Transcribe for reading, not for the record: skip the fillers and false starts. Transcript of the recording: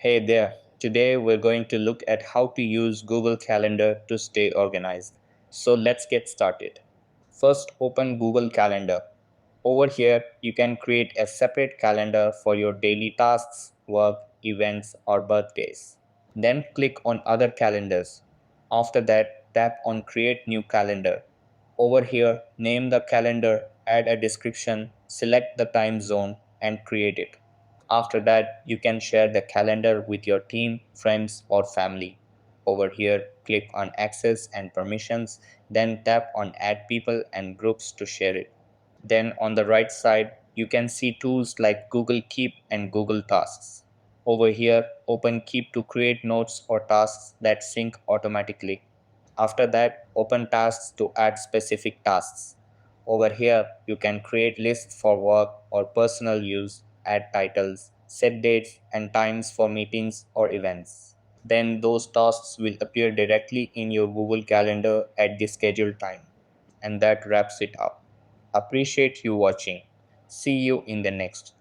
Hey there. Today we're going to look at how to use Google Calendar to stay organized. So let's get started. First, open Google Calendar. Over here, you can create a separate calendar for your daily tasks, work, events, or birthdays. Then click on Other Calendars. After that, tap on Create New Calendar. Over here, name the calendar, add a description, select the time zone, and create it. After that, you can share the calendar with your team, friends, or family. Over here, click on Access and Permissions, then tap on Add People and Groups to share it. Then on the right side, you can see tools like Google Keep and Google Tasks. Over here, open Keep to create notes or tasks that sync automatically. After that, open Tasks to add specific tasks. Over here, you can create lists for work or personal use, add titles, set dates and times for meetings or events. Then those tasks will appear directly in your Google Calendar at the scheduled time. And that wraps it up. Appreciate you watching. See you in the next.